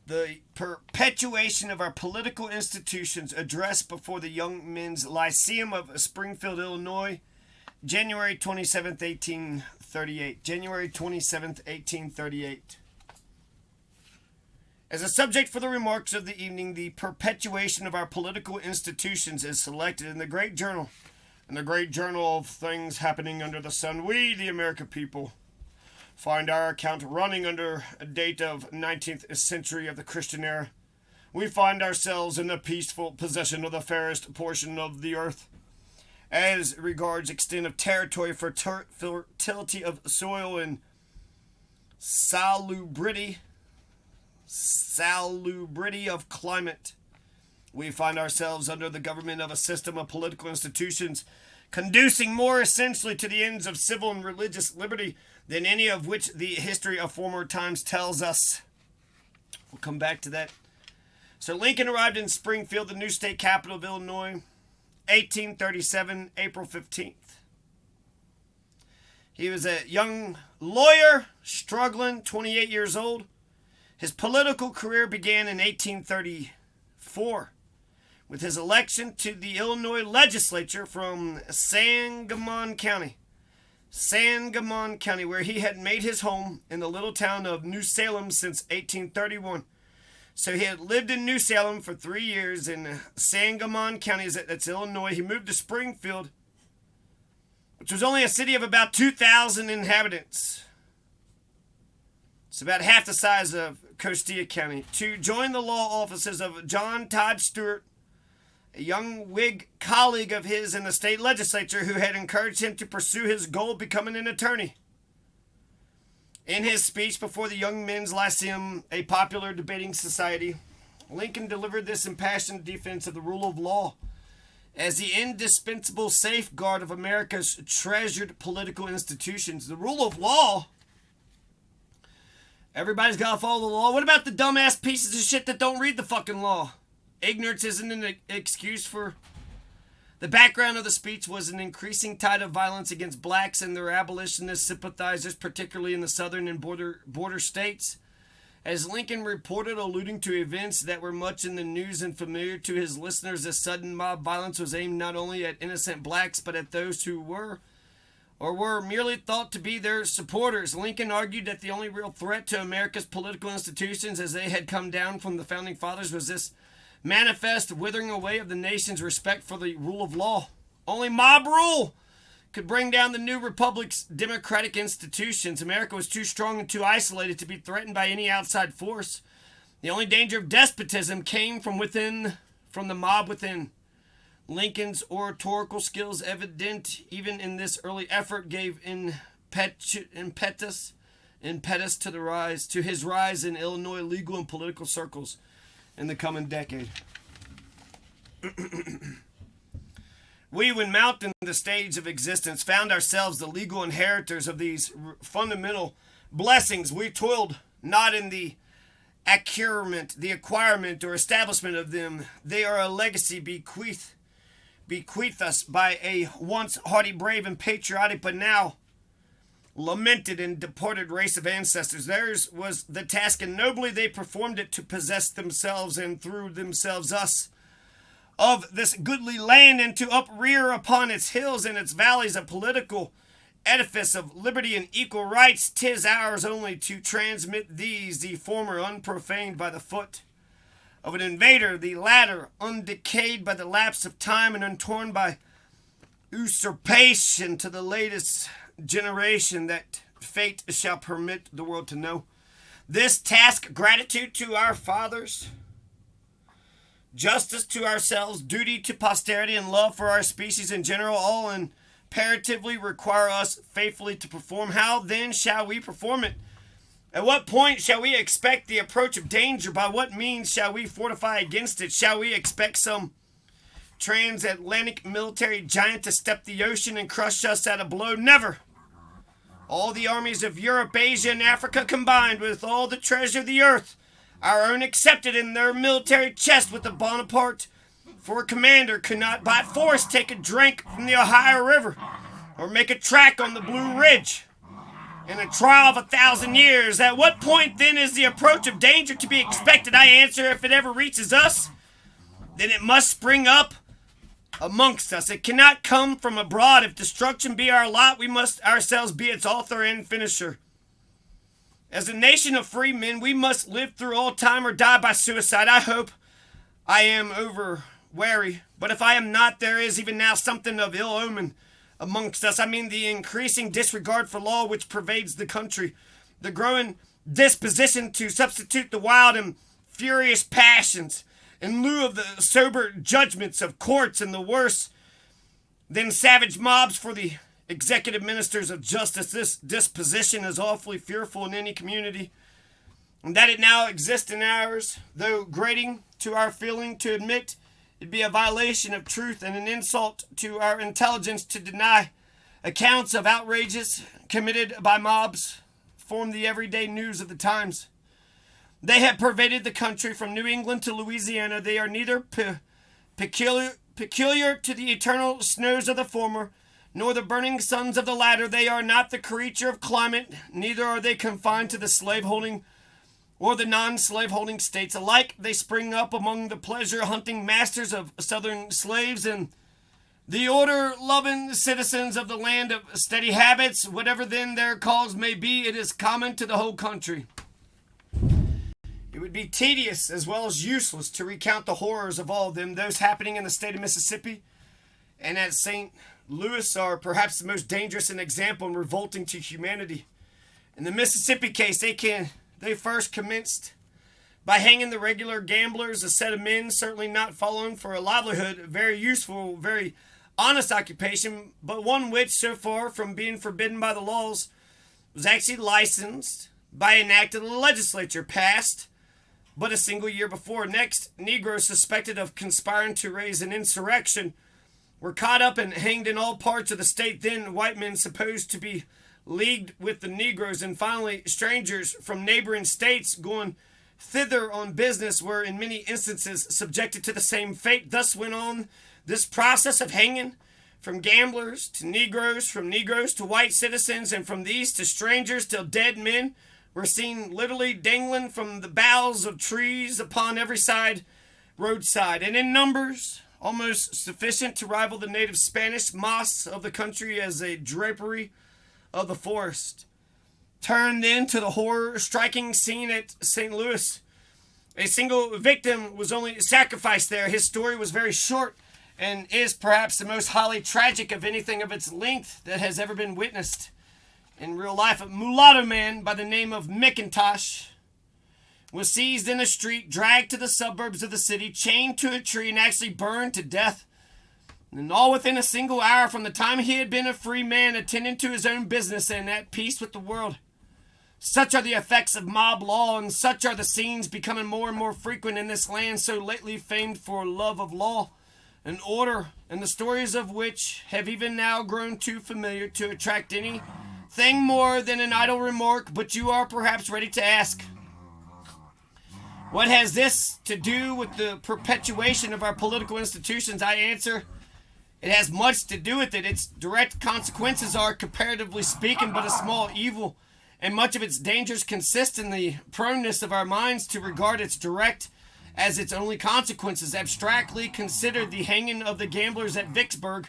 The Perpetuation of Our Political Institutions, address before the Young Men's Lyceum of Springfield, Illinois, January 27th, 1838. January 27th, 1838. As a subject for the remarks of the evening, the perpetuation of our political institutions is selected in the great journal of things happening under the sun. We, the American people, find our account running under a date of 19th century of the Christian era. We find ourselves in the peaceful possession of the fairest portion of the earth. As regards extent of territory, fertility of soil, and salubrity of climate, we find ourselves under the government of a system of political institutions conducing more essentially to the ends of civil and religious liberty than any of which the history of former times tells us. We'll come back to that. So Lincoln arrived in Springfield, the new state capital of Illinois, 1837, April 15th. He was a young lawyer, struggling, 28 years old. His political career began in 1834 with his election to the Illinois legislature from Sangamon County, where he had made his home in the little town of New Salem since 1831. So he had lived in New Salem for 3 years in Sangamon County, that's Illinois. He moved to Springfield, which was only a city of about 2,000 inhabitants. It's about half the size of Costilla County, to join the law offices of John Todd Stewart, a young Whig colleague of his in the state legislature who had encouraged him to pursue his goal of becoming an attorney. In his speech before the Young Men's Lyceum, a popular debating society, Lincoln delivered this impassioned defense of the rule of law as the indispensable safeguard of America's treasured political institutions. The rule of law? Everybody's got to follow the law. What about the dumbass pieces of shit that don't read the fucking law? Ignorance isn't an excuse for... The background of the speech was an increasing tide of violence against blacks and their abolitionist sympathizers, particularly in the southern and border states. As Lincoln reported, alluding to events that were much in the news and familiar to his listeners, this sudden mob violence was aimed not only at innocent blacks, but at those who were merely thought to be their supporters. Lincoln argued that the only real threat to America's political institutions as they had come down from the Founding Fathers was this manifest withering away of the nation's respect for the rule of law. Only mob rule could bring down the new republic's democratic institutions. America was too strong and too isolated to be threatened by any outside force. The only danger of despotism came from within, from the mob within. Lincoln's oratorical skills, evident even in this early effort, gave impetus to his rise in Illinois legal and political circles in the coming decade. We, when mounting the stage of existence, found ourselves the legal inheritors of these fundamental blessings. We toiled not in the acquirement or establishment of them. They are a legacy bequeathed us by a once haughty, brave, and patriotic, but now lamented and deported race of ancestors. Theirs was the task, and nobly they performed it, to possess themselves and through themselves us of this goodly land, and to uprear upon its hills and its valleys a political edifice of liberty and equal rights. 'Tis ours only to transmit these, the former unprofaned by the foot of an invader, the latter undecayed by the lapse of time and untorn by usurpation, to the latest generation that fate shall permit the world to know. This task, gratitude to our fathers, justice to ourselves, duty to posterity, and love for our species in general, all imperatively require us faithfully to perform. How then shall we perform it? At what point shall we expect the approach of danger? By what means shall we fortify against it? Shall we expect some transatlantic military giant to step the ocean and crush us at a blow? Never. All the armies of Europe, Asia, and Africa combined, with all the treasure of the earth, our own excepted, in their military chest with the Bonaparte for a commander, could not by force take a drink from the Ohio River or make a track on the Blue Ridge. and a trial of 1,000 years. At what point then is the approach of danger to be expected? I answer, if it ever reaches us, then it must spring up amongst us. It cannot come from abroad. If destruction be our lot, we must ourselves be its author and finisher. As a nation of free men, we must live through all time or die by suicide. I hope I am over wary, but if I am not, there is even now something of ill omen amongst us. I mean the increasing disregard for law which pervades the country, the growing disposition to substitute the wild and furious passions in lieu of the sober judgments of courts, and the worse than savage mobs for the executive ministers of justice. This disposition is awfully fearful in any community, and that it now exists in ours, though grating to our feeling to admit, it'd be a violation of truth and an insult to our intelligence to deny accounts of outrages committed by mobs form the everyday news of the times. They have pervaded the country from New England to Louisiana. They are neither peculiar to the eternal snows of the former, nor the burning suns of the latter. They are not the creature of climate, neither are they confined to the slaveholding or the non-slaveholding states. Alike they spring up among the pleasure-hunting masters of southern slaves and the order-loving citizens of the land of steady habits. Whatever then their cause may be, it is common to the whole country. It would be tedious as well as useless to recount the horrors of all of them. Those happening in the state of Mississippi and at St. Louis are perhaps the most dangerous and example and revolting to humanity. In the Mississippi case, they first commenced by hanging the regular gamblers, a set of men certainly not following for a livelihood, very useful, very honest occupation, but one which, so far from being forbidden by the laws, was actually licensed by an act of the legislature passed but a single year before. Next, Negroes suspected of conspiring to raise an insurrection were caught up and hanged in all parts of the state. Then white men supposed to be leagued with the Negroes, and finally strangers from neighboring states going thither on business were in many instances subjected to the same fate. Thus went on this process of hanging, from gamblers to Negroes, from Negroes to white citizens, and from these to strangers, till dead men were seen literally dangling from the boughs of trees upon every roadside, and in numbers almost sufficient to rival the native Spanish moss of the country as a drapery of the forest. Turn then to the horror-striking scene at St. Louis. A single victim was only sacrificed there. His story was very short and is perhaps the most highly tragic of anything of its length that has ever been witnessed in real life. A mulatto man by the name of McIntosh was seized in a street, dragged to the suburbs of the city, chained to a tree, and actually burned to death. And all within a single hour from the time he had been a free man, attending to his own business and at peace with the world. Such are the effects of mob law, and such are the scenes becoming more and more frequent in this land so lately famed for love of law and order, and the stories of which have even now grown too familiar to attract anything more than an idle remark. But you are perhaps ready to ask, what has this to do with the perpetuation of our political institutions? I answer, it has much to do with it. Its direct consequences are, comparatively speaking, but a small evil, and much of its dangers consist in the proneness of our minds to regard its direct as its only consequences. Abstractly considered, the hanging of the gamblers at Vicksburg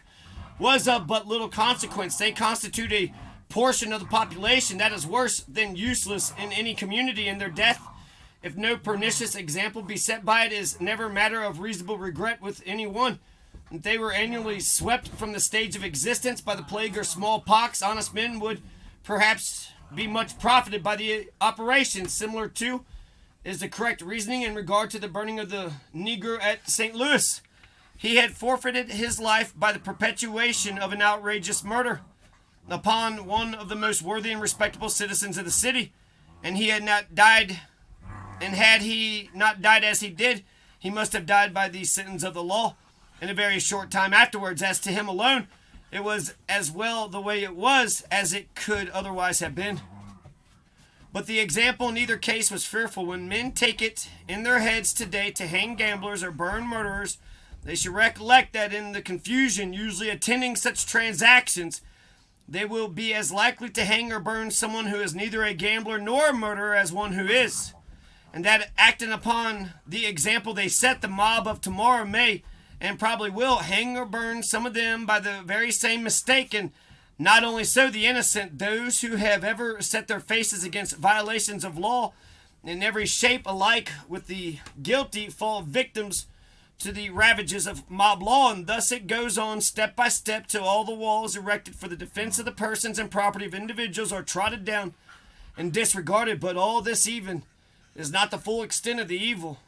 was of but little consequence. They constitute a portion of the population that is worse than useless in any community, and their death, if no pernicious example be set by it, is never matter of reasonable regret with any one. If they were annually swept from the stage of existence by the plague or smallpox, honest men would perhaps be much profited by the operation. Similar to is the correct reasoning in regard to the burning of the Negro at St. Louis. He had forfeited his life by the perpetuation of an outrageous murder upon one of the most worthy and respectable citizens of the city, and he had not died. And had he not died as he did, he must have died by the sentence of the law in a very short time afterwards. As to him alone, it was as well the way it was as it could otherwise have been. But the example in either case was fearful. When men take it in their heads today to hang gamblers or burn murderers, they should recollect that in the confusion usually attending such transactions, they will be as likely to hang or burn someone who is neither a gambler nor a murderer as one who is. And that acting upon the example they set, the mob of tomorrow may, and probably will, hang or burn some of them by the very same mistake. And not only so, the innocent, those who have ever set their faces against violations of law in every shape alike with the guilty, fall victims to the ravages of mob law. And thus it goes on step by step till all the walls erected for the defense of the persons and property of individuals are trodden down and disregarded. But all this even is not the full extent of the evil.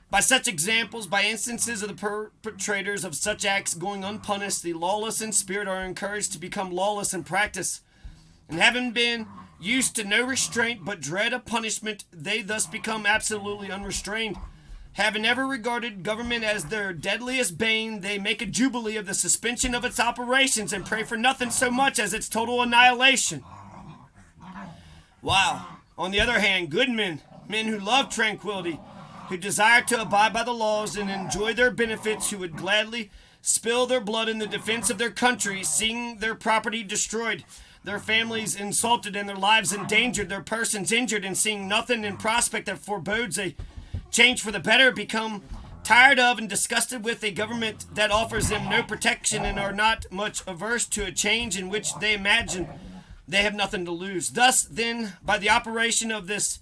By such examples, by instances of the perpetrators of such acts going unpunished, the lawless in spirit are encouraged to become lawless in practice. And having been used to no restraint but dread of punishment, they thus become absolutely unrestrained. Having ever regarded government as their deadliest bane, they make a jubilee of the suspension of its operations and pray for nothing so much as its total annihilation. While, on the other hand, good men, men who love tranquility, who desire to abide by the laws and enjoy their benefits, who would gladly spill their blood in the defense of their country, seeing their property destroyed, their families insulted, and their lives endangered, their persons injured, and seeing nothing in prospect that forebodes a change for the better, become tired of and disgusted with a government that offers them no protection, and are not much averse to a change in which they imagine they have nothing to lose. Thus, then, by the operation of this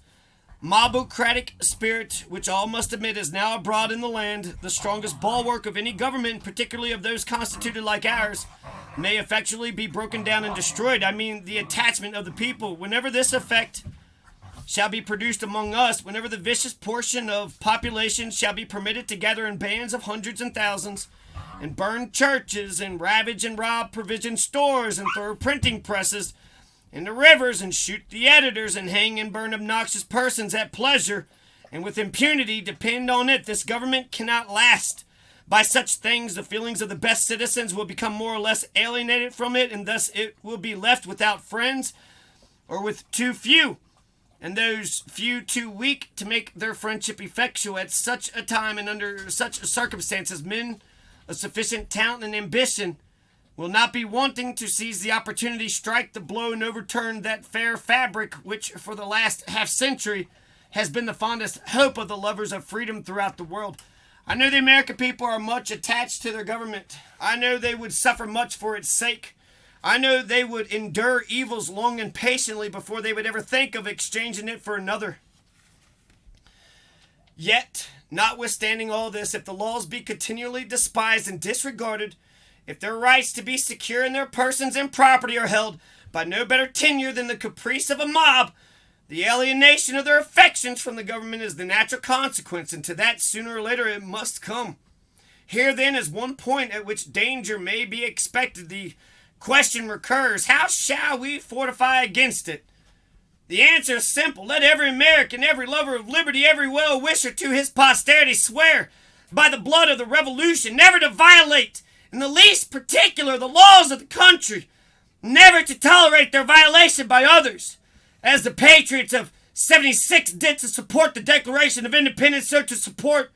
mobocratic spirit, which all must admit is now abroad in the land, the strongest bulwark of any government, particularly of those constituted like ours, may effectually be broken down and destroyed. I mean, the attachment of the people. Whenever this effect shall be produced among us, whenever the vicious portion of population shall be permitted to gather in bands of hundreds and thousands, and burn churches, and ravage and rob provision stores, and throw printing presses in the rivers, and shoot the editors, and hang and burn obnoxious persons at pleasure, and with impunity, depend on it, this government cannot last. By such things, the feelings of the best citizens will become more or less alienated from it, and thus it will be left without friends, or with too few, and those few too weak to make their friendship effectual. At such a time and under such circumstances, men of sufficient talent and ambition will not be wanting to seize the opportunity, strike the blow, and overturn that fair fabric which for the last half-century has been the fondest hope of the lovers of freedom throughout the world. I know the American people are much attached to their government. I know they would suffer much for its sake. I know they would endure evils long and patiently before they would ever think of exchanging it for another. Yet, notwithstanding all this, if the laws be continually despised and disregarded, if their rights to be secure in their persons and property are held by no better tenure than the caprice of a mob, the alienation of their affections from the government is the natural consequence, and to that sooner or later it must come. Here then is one point at which danger may be expected. The question recurs, how shall we fortify against it? The answer is simple. Let every American, every lover of liberty, every well-wisher to his posterity swear by the blood of the Revolution never to violate in the least particular the laws of the country, never to tolerate their violation by others, as the patriots of '76 did to support the Declaration of Independence, so to support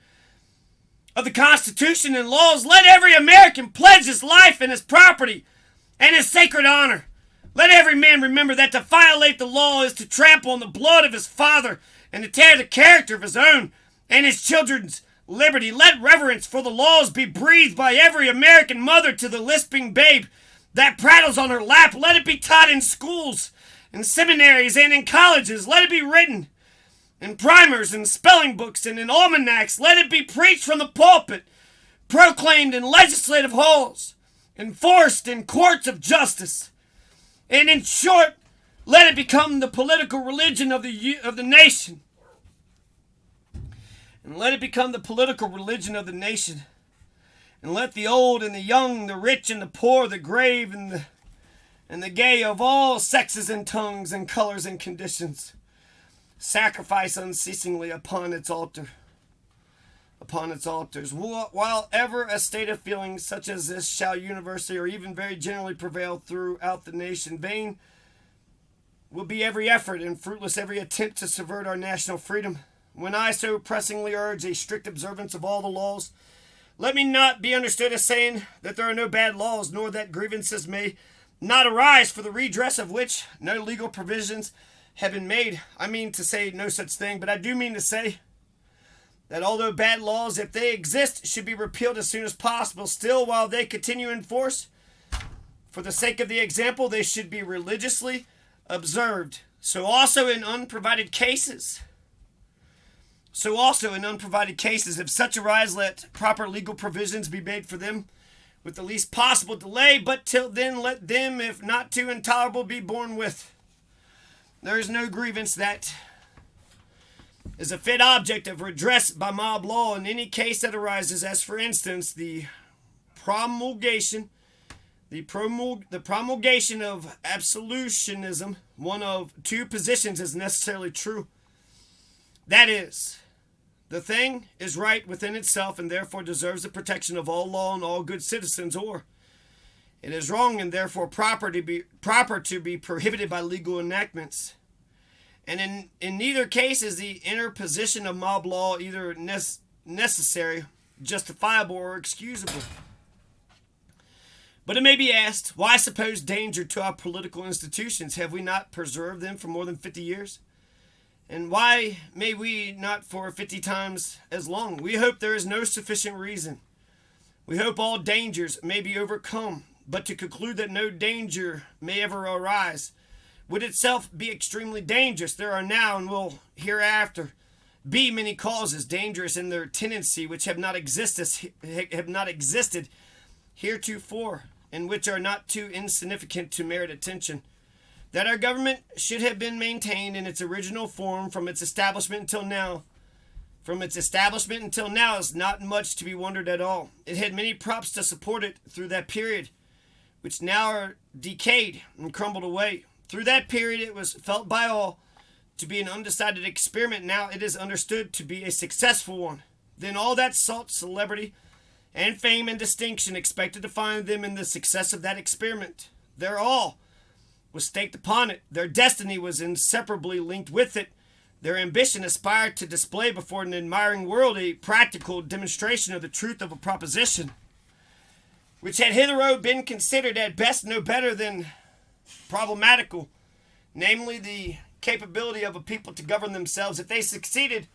of the Constitution and laws. Let every American pledge his life and his property and his sacred honor. Let every man remember that to violate the law is to trample on the blood of his father and to tear the character of his own and his children's liberty. Let reverence for the laws be breathed by every American mother to the lisping babe that prattles on her lap. Let it be taught in schools, in seminaries, and in colleges. Let it be written in primers and spelling books and in almanacs. Let it be preached from the pulpit, proclaimed in legislative halls, enforced in courts of justice. And in short, let it become the political religion of the nation. And let it become the political religion of the nation. And let the old and the young, the rich and the poor, the grave and the gay of all sexes and tongues and colors and conditions sacrifice unceasingly upon its altar. Upon its altars. While ever a state of feeling such as this shall universally or even very generally prevail throughout the nation, vain will be every effort and fruitless every attempt to subvert our national freedom. When I so pressingly urge a strict observance of all the laws, let me not be understood as saying that there are no bad laws, nor that grievances may not arise, for the redress of which no legal provisions have been made. I mean to say no such thing, but I do mean to say that although bad laws, if they exist, should be repealed as soon as possible, still, while they continue in force, for the sake of the example, they should be religiously observed. So also in unprovided cases, if such arise, let proper legal provisions be made for them with the least possible delay, but till then let them, if not too intolerable, be borne with. There is no grievance that is a fit object of redress by mob law in any case that arises, as for instance the promulgation of absolutionism. One of two positions is necessarily true. That is, the thing is right within itself and therefore deserves the protection of all law and all good citizens, or it is wrong and therefore proper to be prohibited by legal enactments. And in neither case is the interposition of mob law either necessary, justifiable, or excusable. But it may be asked, why suppose danger to our political institutions? Have we not preserved them for more than 50 years? And why may we not for 50 times as long? We hope there is no sufficient reason. We hope all dangers may be overcome, but to conclude that no danger may ever arise would itself be extremely dangerous. There are now and will hereafter be many causes dangerous in their tendency which have not existed heretofore, and which are not too insignificant to merit attention. That our government should have been maintained in its original form from its establishment until now is not much to be wondered at all. It had many props to support it through that period, which now are decayed and crumbled away. Through that period it was felt by all to be an undecided experiment. Now it is understood to be a successful one. Then all that sought celebrity and fame and distinction expected to find them in the success of that experiment. Their all was staked upon it. Their destiny was inseparably linked with it. Their ambition aspired to display before an admiring world a practical demonstration of the truth of a proposition, which had hitherto been considered at best no better than problematical, namely the capability of a people to govern themselves. If they succeeded,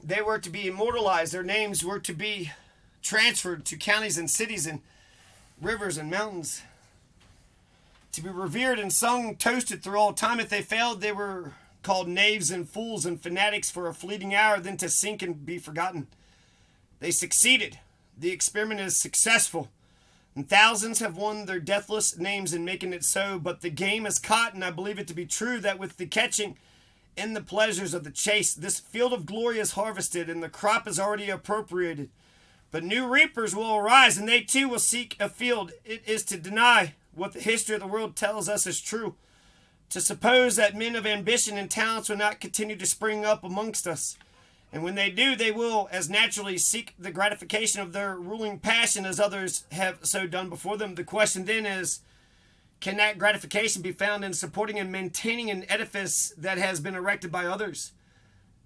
they were to be immortalized. Their names were to be transferred to counties and cities and rivers and mountains, to be revered and sung, toasted through all time. If they failed, they were called knaves and fools and fanatics for a fleeting hour, then to sink and be forgotten. They succeeded. The experiment is successful, and thousands have won their deathless names in making it so. But the game is caught, and I believe it to be true that with the catching and the pleasures of the chase, this field of glory is harvested, and the crop is already appropriated. But new reapers will arise, and they too will seek a field. It is to deny what the history of the world tells us is true, to suppose that men of ambition and talents will not continue to spring up amongst us. And when they do, they will as naturally seek the gratification of their ruling passion as others have so done before them. The question then is, can that gratification be found in supporting and maintaining an edifice that has been erected by others?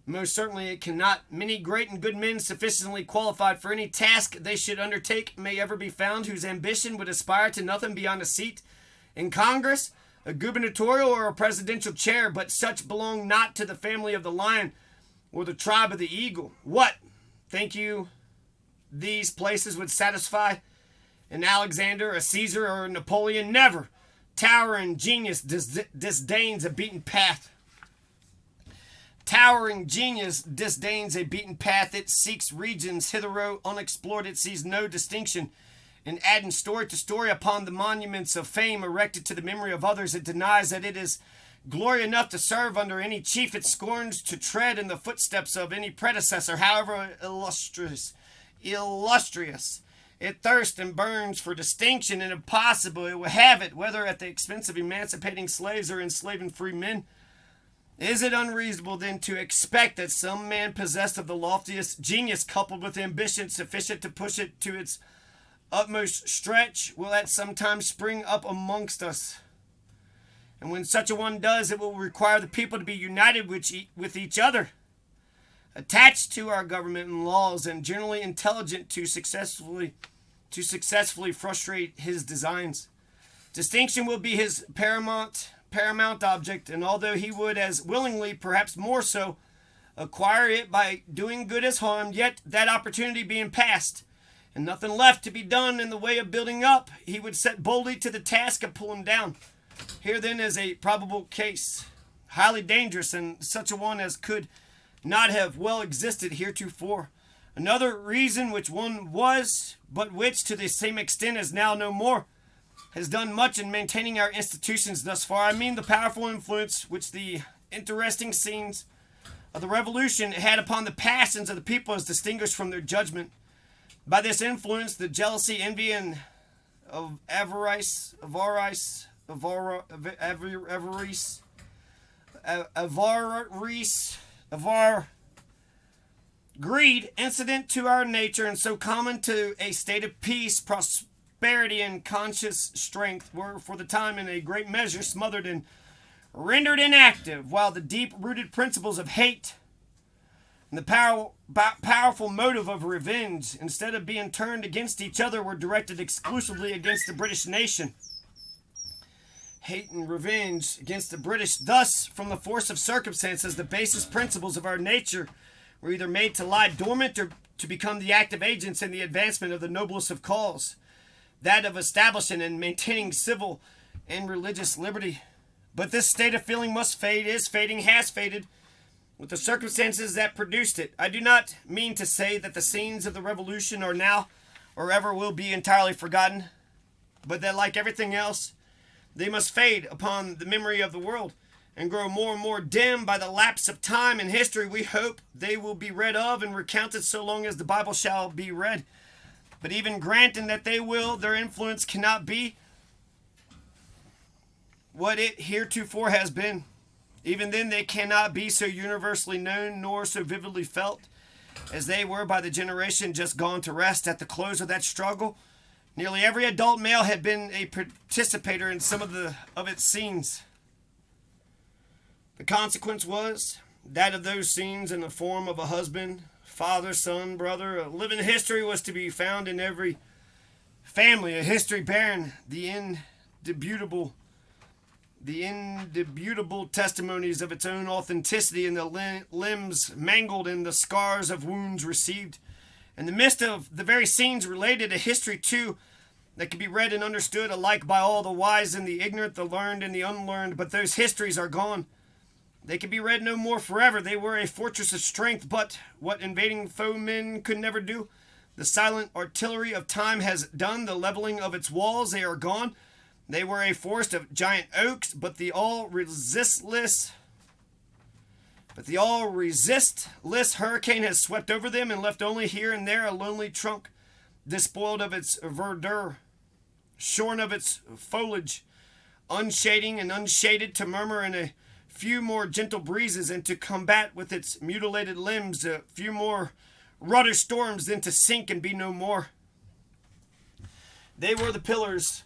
Most certainly it cannot. Many great and good men sufficiently qualified for any task they should undertake may ever be found, whose ambition would aspire to nothing beyond a seat in Congress, a gubernatorial or a presidential chair, but such belong not to the family of the lion or the tribe of the eagle. What, think you, these places would satisfy an Alexander, a Caesar, or a Napoleon? Never. Towering genius disdains a beaten path. Towering genius disdains a beaten path. It seeks regions hitherto unexplored. It sees no distinction in adding story to story upon the monuments of fame erected to the memory of others. It denies that it is glory enough to serve under any chief. It scorns to tread in the footsteps of any predecessor, however illustrious. It thirsts and burns for distinction, and if possible it will have it, whether at the expense of emancipating slaves or enslaving free men. Is it unreasonable then to expect that some man possessed of the loftiest genius, coupled with ambition sufficient to push it to its utmost stretch, will at some time spring up amongst us? And when such a one does, it will require the people to be united with each other, attached to our government and laws, and generally intelligent to successfully frustrate his designs. Distinction will be his paramount object, and although he would as willingly, perhaps more so, acquire it by doing good as harm, yet that opportunity being past, and nothing left to be done in the way of building up, he would set boldly to the task of pulling down. Here then is a probable case, highly dangerous, and such a one as could not have well existed heretofore. Another reason which one was, but which to the same extent is now no more, has done much in maintaining our institutions thus far. I mean the powerful influence which the interesting scenes of the Revolution had upon the passions of the people as distinguished from their judgment. By this influence, the jealousy, envy, and of avarice, greed, incident to our nature, and so common to a state of peace, prosperity, and conscious strength, were for the time in a great measure smothered and rendered inactive, while the deep-rooted principles of hate and the powerful motive of revenge, instead of being turned against each other, were directed exclusively against the British nation. Hate and revenge against the British. Thus, from the force of circumstances, the basest principles of our nature were either made to lie dormant or to become the active agents in the advancement of the noblest of cause, that of establishing and maintaining civil and religious liberty. But this state of feeling must fade, is fading, has faded, with the circumstances that produced it. I do not mean to say that the scenes of the Revolution are now or ever will be entirely forgotten, but that, like everything else, they must fade upon the memory of the world and grow more and more dim by the lapse of time and history. We hope they will be read of and recounted so long as the Bible shall be read. But even granting that they will, their influence cannot be what it heretofore has been. Even then, they cannot be so universally known nor so vividly felt as they were by the generation just gone to rest. At the close of that struggle, nearly every adult male had been a participator in some of its scenes. The consequence was that of those scenes in the form of a husband, father, son, brother. A living history was to be found in every family, a history bearing the indubitable testimonies of its own authenticity, and the limbs mangled and the scars of wounds received. In the midst of the very scenes related, a history too that can be read and understood alike by all, the wise and the ignorant, the learned and the unlearned. But those histories are gone. They can be read no more forever. They were a fortress of strength, but what invading foemen could never do, the silent artillery of time has done. The leveling of its walls, they are gone. They were a forest of giant oaks, but the all resistless hurricane has swept over them and left only here and there a lonely trunk, despoiled of its verdure, shorn of its foliage, unshading and unshaded, to murmur in a few more gentle breezes and to combat with its mutilated limbs a few more rudder storms, then to sink and be no more. They were the pillars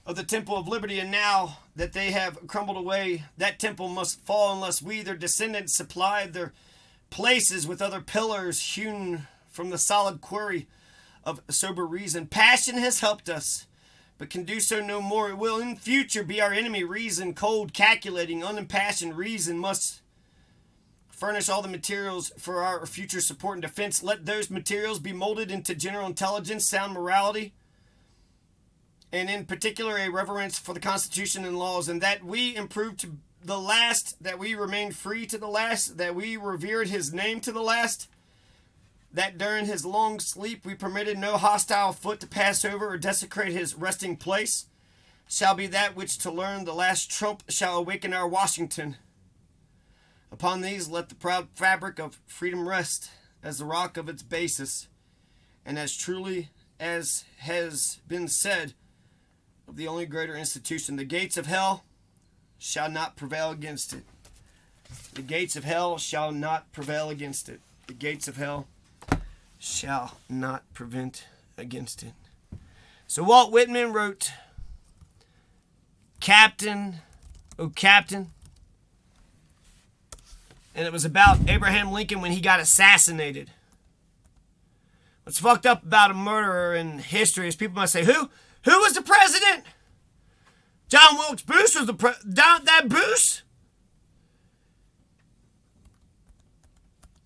of the temple of liberty, and now that they have crumbled away, that temple must fall unless we, their descendants, supplied their places with other pillars hewn from the solid quarry of sober reason. Passion has helped us, but can do so no more. It will in future be our enemy. Reason, cold, calculating, unimpassioned reason, must furnish all the materials for our future support and defense. Let those materials be molded into general intelligence, sound morality, and in particular a reverence for the Constitution and laws, and that we improve to the last, that we remain free to the last, that we revered his name to the last, that during his long sleep we permitted no hostile foot to pass over or desecrate his resting place, shall be that which to learn the last trump shall awaken our Washington. Upon these let the proud fabric of freedom rest as the rock of its basis, and as truly as has been said of the only greater institution, the gates of hell shall not prevail against it. The gates of hell shall not prevail against it. The gates of hell shall not prevent against it. So Walt Whitman wrote, Captain, oh Captain, and it was about Abraham Lincoln when he got assassinated. What's fucked up about a murderer in history is people must say, who was the president? John Wilkes Booth was that Booth?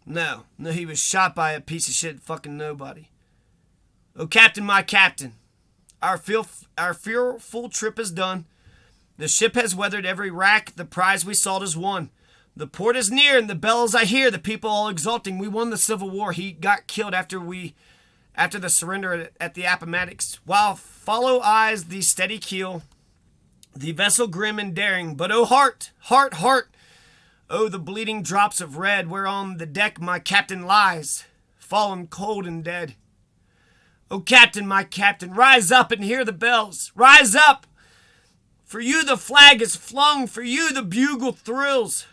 No, he was shot by a piece of shit fucking nobody. Oh, Captain, my Captain, our fearful trip is done. The ship has weathered every rack, the prize we sought is won. The port is near, and the bells I hear, the people all exulting. We won the Civil War. He got killed after the surrender at the Appomattox. While follow eyes the steady keel, the vessel grim and daring. But oh heart, heart, heart, oh the bleeding drops of red, whereon the deck my captain lies, fallen cold and dead. Oh Captain, my Captain, rise up and hear the bells. Rise up! For you the flag is flung, for you the bugle trills.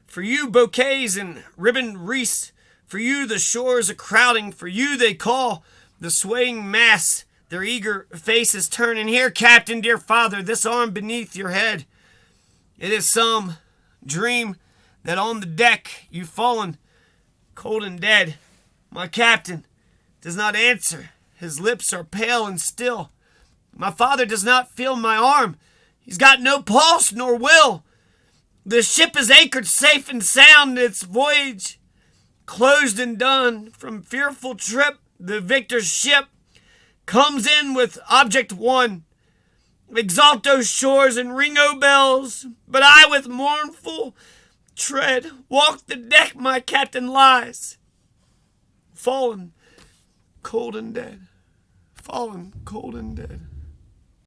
For you bouquets and ribbon wreaths, for you the shores are crowding, for you they call, the swaying mass, their eager faces turn. And here, Captain, dear father, this arm beneath your head, it is some dream that on the deck you've fallen cold and dead. My Captain does not answer, his lips are pale and still. My father does not feel my arm, he's got no pulse nor will. The ship is anchored safe and sound, its voyage closed and done. From fearful trip, the victor's ship comes in with object won. Exalt those shores and ring o bells, but I with mournful tread walk the deck my Captain lies, fallen cold and dead, fallen cold and dead.